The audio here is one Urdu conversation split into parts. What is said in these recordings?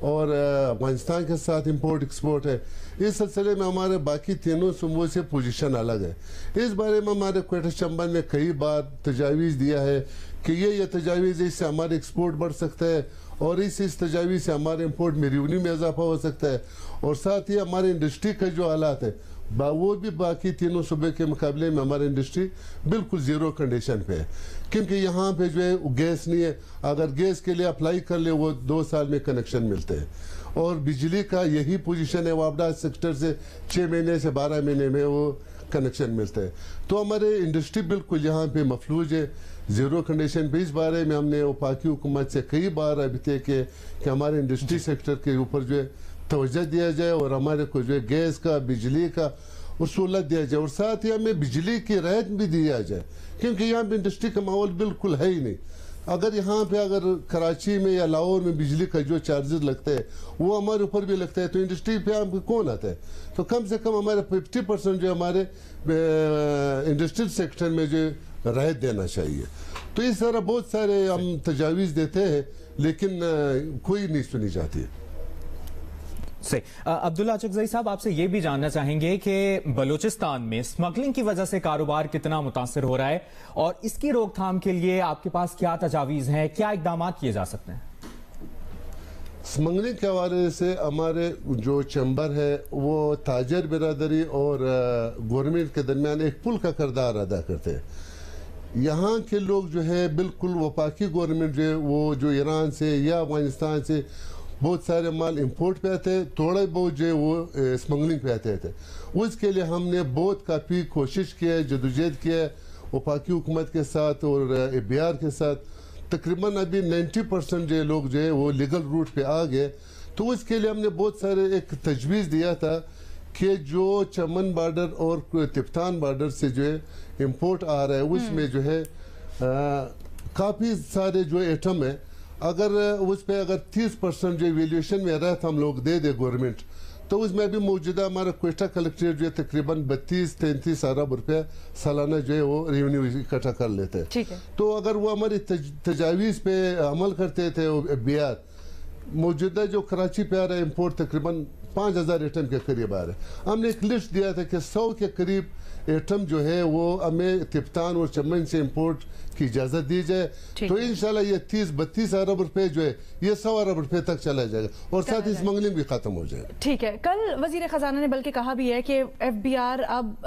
اور افغانستان کے ساتھ امپورٹ ایکسپورٹ ہے. اس سلسلے میں ہمارے باقی تینوں صوبوں سے پوزیشن الگ ہے. اس بارے میں ہمارے کوئٹہ چیمبر نے کئی بار تجاویز دیا ہے کہ یہ تجاویز اس سے ہمارے ایکسپورٹ بڑھ سکتا ہے اور اس تجاویز سے ہمارے امپورٹ میں ریونیو میں اضافہ ہو سکتا ہے اور ساتھ ہی ہمارے انڈسٹری کا جو حالات ہے وہ بھی باقی تینوں صوبے کے مقابلے میں ہماری انڈسٹری بالکل زیرو کنڈیشن پہ ہے کیونکہ یہاں پہ جو ہے گیس نہیں ہے. اگر گیس کے لیے اپلائی کر لے وہ 2 سال میں کنیکشن ملتے ہیں اور بجلی کا یہی پوزیشن ہے. وابڈا سیکٹر سے 6 مہینے سے 12 مہینے میں وہ کنیکشن ملتا ہے. تو ہمارے انڈسٹری بالکل یہاں پہ مفلوج ہے زیرو کنڈیشن پہ. اس بارے میں ہم نے وفاقی حکومت سے کئی بار رابطے کیے کہ ہمارے انڈسٹری سیکٹر کے اوپر جو ہے توجہ دیا جائے اور ہمارے کو جو ہے گیس کا بجلی کا سہولت دیا جائے اور ساتھ ہی ہمیں بجلی کی رعایت بھی دیا جائے کیونکہ یہاں پہ انڈسٹری کا ماحول بالکل ہے ہی نہیں. اگر یہاں پہ اگر کراچی میں یا لاہور میں بجلی کا جو چارجز لگتا ہے وہ ہمارے اوپر بھی لگتا ہے تو انڈسٹری پہ ہم کون آتا ہے. تو کم سے کم ہمارے 50% جو ہمارے انڈسٹریل سیکٹر میں جو رعایت دینا چاہیے. تو اس طرح بہت سارے ہم تجاویز دیتے ہیں لیکن کوئی نہیں سنی جاتی ہے. صحیح. عبداللہ اچکزئی صاحب آپ سے یہ بھی جاننا چاہیں گے کہ بلوچستان میں سمگلنگ کی وجہ سے کاروبار کتنا متاثر ہو رہا ہے اور اس کی روک تھام کے لیے آپ کے پاس کیا تجاویز ہیں, کیا اقدامات کیے جا سکتے ہیں؟ سمگلنگ کے حوالے سے ہمارے جو چیمبر ہے وہ تاجر برادری اور گورنمنٹ کے درمیان ایک پل کا کردار ادا کرتے ہیں. یہاں کے لوگ جو ہے بالکل وفاقی گورنمنٹ جو ہے وہ جو ایران سے یا افغانستان سے بہت سارے مال امپورٹ پہ آتے ہیں, تھوڑے بہت جو ہے وہ سمگلنگ پہ آتے تھے. اس کے لیے ہم نے بہت کافی کوشش کی ہے, جدوجہد کی ہے وفاقی حکومت کے ساتھ اور بہار کے ساتھ. تقریباً ابھی 90% جو لوگ جو ہے وہ لیگل روٹ پہ آ گئے. تو اس کے لیے ہم نے بہت سارے ایک تجویز دیا تھا کہ جو چمن بارڈر اور تفتان بارڈر سے جو ہے امپورٹ آ رہا ہے اس میں جو ہے کافی سارے جو ایٹم ہے اگر اس پہ اگر 30% جو ویلیوشن میں رہتا ہم لوگ دے دے گورنمنٹ تو اس میں بھی موجودہ ہمارا کوئٹہ کلیکٹریٹ جو ہے تقریباً 32-33 ارب روپے سالانہ جو ہے وہ ریونیو اکٹھا کر لیتے ہیں. تو اگر وہ ہماری تجاویز پہ عمل کرتے تھے بہار موجودہ جو کراچی پہ آ رہا ہے امپورٹ تقریباً 5000 ایٹم کے قریب آ رہا ہے. ہم نے ایک لسٹ دیا تھا کہ 100 کے قریب ایٹم جو ہے وہ ہمیں تفتان اور چمن سے امپورٹ کی اجازت دی جائے تو انشاءاللہ یہ 30-32 ارب روپے جو ہے یہ 100 ارب روپے تک چلا جائے گا اور ساتھ ہی سمگلنگ بھی ختم ہو جائے گا. ٹھیک ہے. کل وزیر خزانہ نے بلکہ کہا بھی ہے کہ FBR اب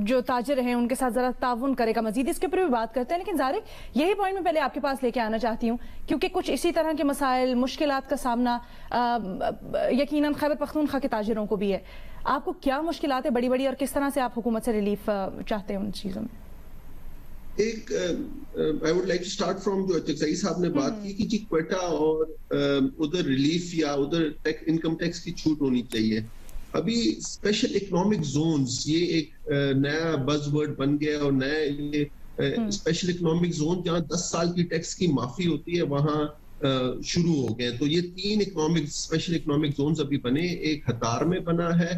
جو تاجر ہیں ان کے ساتھ ذرا تعاون کرے گا مزید. اس کے اوپر بھی بات کرتے ہیں لیکن ظاہر یہی پوائنٹ میں پہلے آپ کے پاس لے کے آنا چاہتی ہوں کیونکہ کچھ اسی طرح کے مسائل مشکلات کا سامنا یقیناً خیبر پختونخوا کے تاجروں کو بھی ہے. آپ کو کیا مشکلات ہیں بڑی بڑی اور کس طرح سے آپ حکومت سے ریلیف چاہتے ہیں ان چیزوں میں؟ ایک I would like to start from جو اچکزئی صاحب نے بات کی کہ جی کوئٹہ اور ادھر ریلیف یا ادھر انکم ٹیکس کی چھوٹ ہونی چاہیے. ابھی اسپیشل اکنامک زونز یہ ایک نیا بز ورڈ بن گیا اور نیا یہ اسپیشل اکنامک زون جہاں 10 سال کی ٹیکس کی معافی ہوتی ہے وہاں شروع ہو گئے. تو یہ 3 اسپیشل اکنامک زونز ابھی بنے. ایک ہتار میں بنا ہے,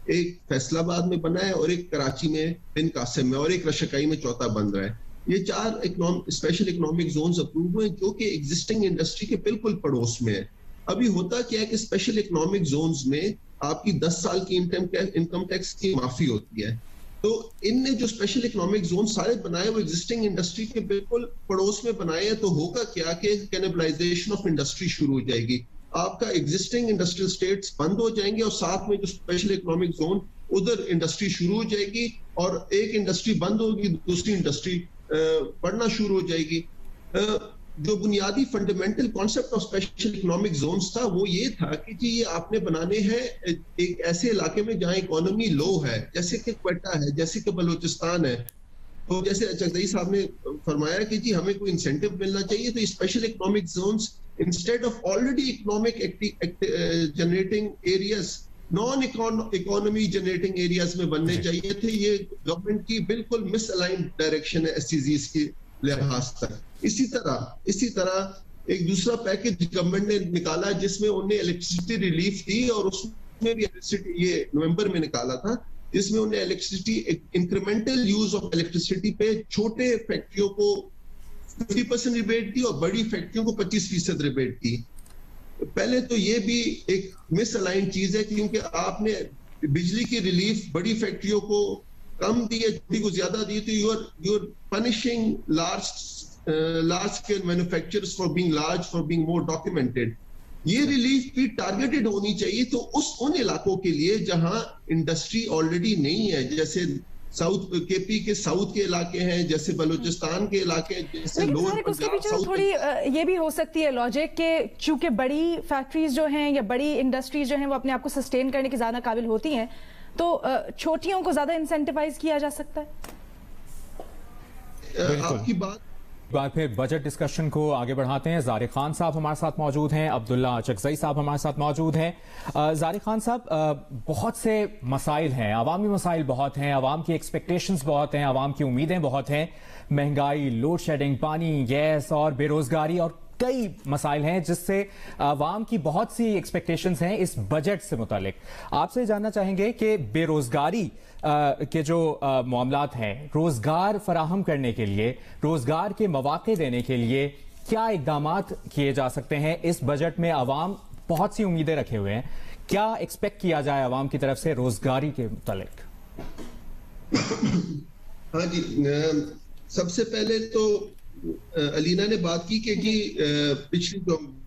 ایک فیصل آباد میں بنا ہے اور ایک کراچی میں بن قاسم میں اور ایک رشکائی میں چوتھا بن رہا ہے. یہ 4 اسپیشل اکنامک زونز اپروو ہوئے جو کہ ایگزسٹنگ انڈسٹری کے بالکل پڑوس میں ہے. ابھی ہوتا کیا ہے کہ اسپیشل اکنامک زونز میں آپ کی 10 سال کی انکم ٹیکس کی معافی ہوتی ہے. تو ان نے جو اسپیشل اکنامک زون سارے بنائے وہ ایگزسٹنگ انڈسٹری کے بالکل پڑوس میں بنائے ہیں. تو ہوگا کیا کہ کینیبلائزیشن آف انڈسٹری شروع ہو جائے گی. آپ کا ایگزسٹنگ انڈسٹریل سٹیٹس بند ہو جائیں گے اور ساتھ میں جو اسپیشل اکنامک زون ادھر انڈسٹری شروع ہو جائے گی اور ایک انڈسٹری بند ہوگی دوسری انڈسٹری بڑھنا شروع ہو جائے گی. جو بنیادی fundamental concept of special economic zones تھا وہ یہ تھا کہ جی یہ آپ نے بنانے ہیں ایک ایسے علاقے میں جہاں اکانومی لو ہے جیسے کہ کوئٹہ ہے, جیسے کہ بلوچستان ہے. تو جیسے اچکزئی صاحب نے فرمایا کہ جی ہمیں کوئی انسینٹیو ملنا چاہیے تو special economic zones instead of already economic generating areas naan economy generating areas میں بننے چاہیے تھے. یہ گورنمنٹ کی بالکل مس الائنڈ ڈائریکشن ہے SCZs کی لحاظ تک. اسی طرح ایک دوسرا پیکج گورنمنٹ نے نکالا جس میں انہوں نے الیکٹریسٹی ریلیف دی اور اس میں بھی یہ نومبر میں نکالا تھا جس میں انہوں نے electricity incremental use of electricity پہ چھوٹے فیکٹریوں کو 50% ریبیٹ دی اور بڑی فیکٹریوں کو 25% ریبیٹ دی. پہلے تو یہ بھی ایک مس الائن چیز ہے کیونکہ آپ نے بجلی کی ریلیف بڑی فیکٹریوں کو کم دی ہے, چھوٹی کو زیادہ دی, تو you are punishing large scale manufacturers for being large, for being more documented. یہ ریلیف بھی ٹارگیٹڈ ہونی چاہیے تو ان علاقوں کے لیے جہاں انڈسٹری آلریڈی نہیں ہے, جیسے ساؤتھ کے پی کے ساؤتھ کے علاقے ہیں, جیسے بلوچستان کے علاقے ہیں, جیسے لوور پنجاب. تھوڑی یہ بھی ہو سکتی ہے لاجک کہ چونکہ بڑی فیکٹریز جو ہیں یا بڑی انڈسٹریز جو ہیں وہ اپنے آپ کو سسٹین کرنے کے زیادہ قابل ہوتی ہیں, تو چھوٹیوں کو زیادہ انسینٹیوائز کیا جا سکتا ہے. آپ کی بات پھر بجٹ ڈسکشن کو آگے بڑھاتے ہیں. زارق خان صاحب ہمارے ساتھ موجود ہیں, عبداللہ چکزئی صاحب ہمارے ساتھ موجود ہیں. زارق خان صاحب, بہت سے مسائل ہیں, عوامی مسائل بہت ہیں, عوام کی ایکسپیکٹیشنز بہت ہیں, عوام کی امیدیں بہت ہیں, مہنگائی, لوڈ شیڈنگ, پانی, گیس اور بے روزگاری اور کئی مسائل ہیں جس سے عوام کی بہت سی ایکسپیکٹیشنز ہیں اس بجٹ سے متعلق. آپ سے جاننا چاہیں گے کہ بے روزگاری کے جو معاملات ہیں, روزگار فراہم کرنے کے لیے, روزگار کے مواقع دینے کے لیے کیا اقدامات کیے جا سکتے ہیں اس بجٹ میں؟ عوام بہت سی امیدیں رکھے ہوئے ہیں, کیا ایکسپیکٹ کیا جائے عوام کی طرف سے روزگاری کے متعلق؟ ہاں جی, سب سے پہلے تو علینا نے بات کی کہ جی پچھلی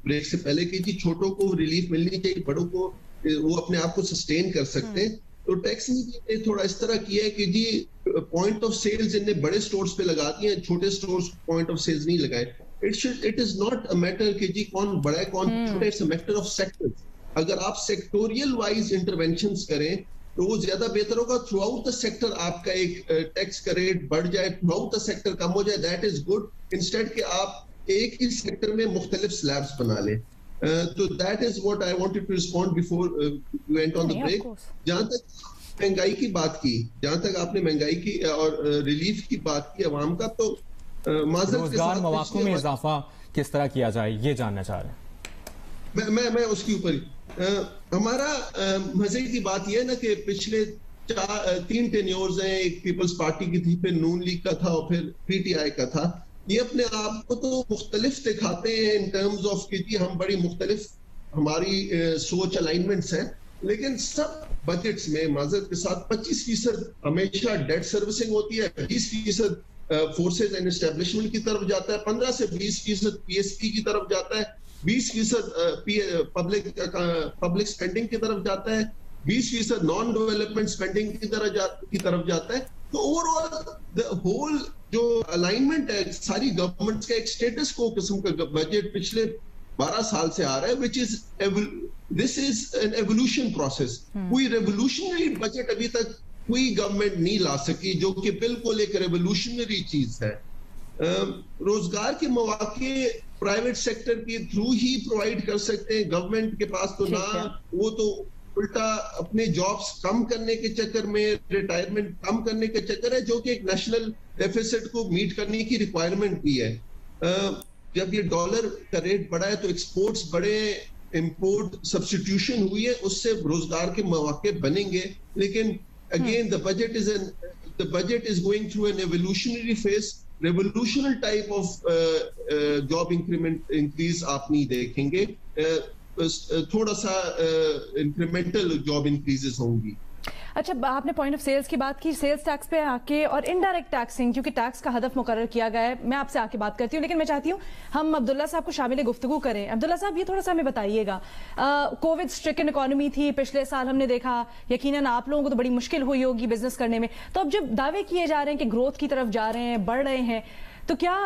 بریک سے پہلے کہ جی چھوٹوں کو ریلیف ملنی چاہیے, بڑوں کو وہ اپنے آپ کو سسٹین کر سکتے ہیں. تو ٹیکس نے تھوڑا اس طرح کیا ہے کہ جی پوائنٹ آف سیلز ان نے بڑے سٹورز پہ لگا دی ہیں, چھوٹے سٹورز پوائنٹ آف سیلز نہیں لگائے. It is not a matter کہ جی کون بڑا ہے کون چھوٹا ہے, it's a matter of sector. اگر آپ سیکٹوریل وائز انٹرونشنز کریں تو وہ زیادہ بہتر ہوگا. تھرو آؤٹ دا سیکٹر آپ کا ایک ٹیکس کا ریٹ بڑھ جائے, تھرو آؤٹ دا سیکٹر کم ہو جائے, دیٹ از گڈ, انسٹیڈ کہ آپ ایک ہی سیکٹر میں مختلف سلیبز بنا لیں. تو that is what I wanted to respond before you went on the break. جہاں تک مہنگائی کی بات کی, جہاں تک آپ نے مہنگائی کی اور ریلیف کی بات کی عوام کا, تو روزگار مواقع میں اضافہ کس طرح کیا جائے یہ جاننا چاہ رہے ہیں. میں اس کے اوپر ہمارا مزے کی بات یہ ہے نا کہ پچھلے 3 ٹینیورز ہیں, ایک پیپلز پارٹی کی تھی, پھر نون لیگ کا تھا اور پھر پی ٹی آئی کا تھا. یہ اپنے آپ کو تو مختلف دکھاتے ہیں ان ٹرمز آف کہ جی ہم بڑی مختلف ہماری سوچ الائنمنٹس ہیں, لیکن سب بجٹس میں معذرت کے ساتھ 25% ہمیشہ ڈیٹ سروسنگ ہوتی ہے, 20% فورسز اینڈ اسٹیبلشمنٹ کی طرف جاتا ہے, 15 سے 20% پی ایس پی کی طرف جاتا ہے, 20% پبلک اسپینڈنگ کی طرف جاتا ہے, 20% نان ڈیولپمنٹ اسپینڈنگ کی طرف جاتا ہے. تو اوور آل ہول جو الائنمنٹ ہے ساری گورنمنٹس کا ایک اسٹیٹس کو قسم کا بجٹ پچھلے 12 سال سے آ رہا ہے, this is an evolution process. کوئی ریولوشنری بجٹ ابھی تک کوئی گورنمنٹ نہیں لا سکی جو کہ بالکل ایک ریولوشنری چیز ہے. روزگار کے مواقع پرائیویٹ سیکٹر کے تھرو ہی پرووائڈ کر سکتے ہیں, گورنمنٹ کے پاس تو نہ, وہ تو الٹا اپنے جابس کم کرنے کے چکر میں, ریٹائرمنٹ کم کرنے کے چکر ہے, جو کہ ایک نیشنل ڈیفیسٹ کو میٹ کرنے کی ریکوائرمنٹ بھی ہے. جب یہ ڈالر کا ریٹ بڑھا ہے تو ایکسپورٹس بڑے, امپورٹ سبسٹیٹیوشن ہوئی ہے, اس سے روزگار کے مواقع بنیں گے. لیکن again the budget is going through an evolutionary phase. Revolutional type of job increase آپ نہیں دیکھیں گے, تھوڑا سا انکریمنٹل جاب انکریزز ہوں گی. اچھا, آپ نے پوائنٹ آف سیلز کی بات کی, سیلز ٹیکس پہ آ کے اور انڈائریکٹ ٹیکسنگ, کیونکہ ٹیکس کا ہدف مقرر کیا گیا ہے, میں آپ سے آ کے بات کرتی ہوں, لیکن میں چاہتی ہوں ہم عبداللہ صاحب کو شامل گفتگو کریں. عبداللہ صاحب, یہ تھوڑا سا ہمیں بتائیے گا, کووڈ اسٹرکن اکانومی تھی پچھلے سال, ہم نے دیکھا یقیناً آپ لوگوں کو تو بڑی مشکل ہوئی ہوگی بزنس کرنے میں, تو اب جب دعوے کیے جا رہے ہیں کہ گروتھ کی طرف جا رہے ہیں, بڑھ رہے ہیں, تو کیا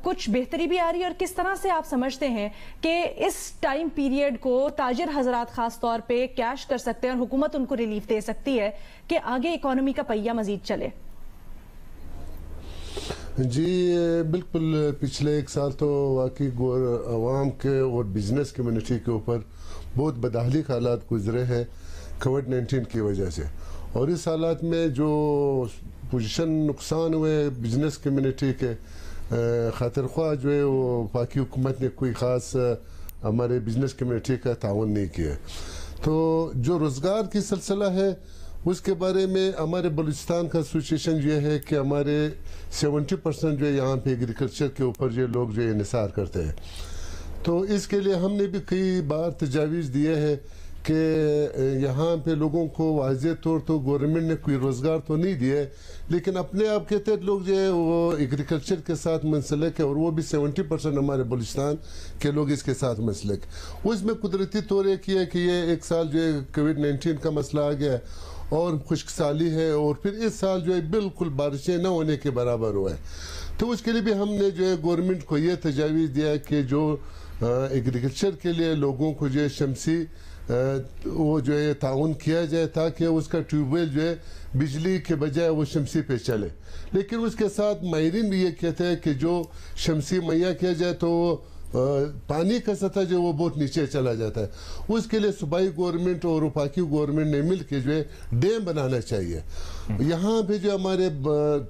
کچھ بہتری بھی آ رہی ہے, اور کس طرح سے آپ سمجھتے ہیں کہ اس ٹائم پیریڈ کو تاجر حضرات خاص طور پہ کیش کر سکتے ہیں اور حکومت ان کو ریلیف دے سکتی ہے کہ آگے اکانومی کا پہیہ مزید چلے؟ جی بالکل, پچھلے 1 سال تو واقعی عوام کے اور بزنس کمیونٹی کے اوپر بہت بدحالی حالات گزرے ہیں کووڈ-19 کی وجہ سے, اور اس حالات میں جو پوزیشن نقصان ہوئے بزنس کمیونٹی کے خاطر خواہ جو ہے وہ باقی حکومت نے کوئی خاص ہمارے بزنس کمیونٹی کا تعاون نہیں کیا. تو جو روزگار کی سلسلہ ہے اس کے بارے میں ہمارے بلوچستان کا سچویشن یہ ہے کہ ہمارے 70% جو ہے یہاں پہ ایگریکلچر کے اوپر جو لوگ جو ہے انحصار کرتے ہیں. تو اس کے لیے ہم نے بھی کئی بار تجاویز دیے ہیں کہ یہاں پہ لوگوں کو واضح طور تو گورنمنٹ نے کوئی روزگار تو نہیں دیا ہے، لیکن اپنے آپ کہتے ہیں لوگ جو ہے وہ ایگریکلچر کے ساتھ منسلک ہے، اور وہ بھی 70% ہمارے بلوچستان کے لوگ اس کے ساتھ منسلک۔ اس میں قدرتی طور یہ کہ یہ ایک سال جو ہے کووڈ-19 کا مسئلہ آ گیا ہے اور خشک سالی ہے، اور پھر اس سال جو ہے بالکل بارشیں نہ ہونے کے برابر ہوا ہے۔ تو اس کے لیے بھی ہم نے جو ہے گورنمنٹ کو یہ تجاویز دیا ہے کہ جو ایگریکلچر کے لیے لوگوں کو جو ہے شمسی وہ جو ہے تعاون کیا جائے تاکہ اس کا ٹیوب ویل جو ہے بجلی کے بجائے وہ شمسی پہ چلے، لیکن اس کے ساتھ ماہرین بھی یہ کہتے ہیں کہ جو شمسی مہیا کیا جائے تو پانی کا سطح جو وہ بہت نیچے چلا جاتا ہے۔ اس کے لیے صوبائی گورنمنٹ اور وفاقی گورنمنٹ نے مل کے جو ہے ڈیم بنانا چاہیے۔ یہاں پہ جو ہمارے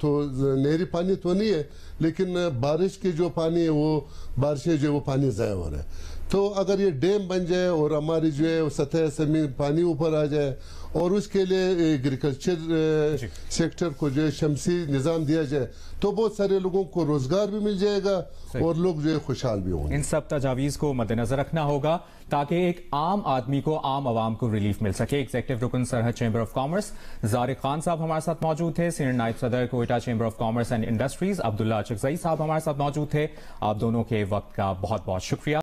تو نہری پانی تو نہیں ہے، لیکن بارش کے جو پانی ہے وہ بارشیں جو وہ پانی ضائع ہو رہا ہے۔ تو اگر یہ ڈیم بن جائے اور ہماری جو ہے سطح زمین پانی اوپر آ جائے اور اس کے لیے ایگریکلچر سیکٹر کو جو ہے شمسی نظام دیا جائے تو بہت سارے لوگوں کو روزگار بھی مل جائے گا اور لوگ جو ہے خوشحال بھی ہوں گے۔ ان سب تجاویز کو مد نظر رکھنا ہوگا تاکہ ایک عام آدمی کو، عام عوام کو ریلیف مل سکے۔ ایگزیکٹو رکن Sarhad chamber of commerce Zariq Khan sahib ہمارے ساتھ موجود تھے۔ سینئر نائب صدر Quetta chamber of commerce and industries Abdullah Achakzai sahib ہمارے ساتھ موجود تھے۔ آپ دونوں کے وقت کا بہت بہت شکریہ۔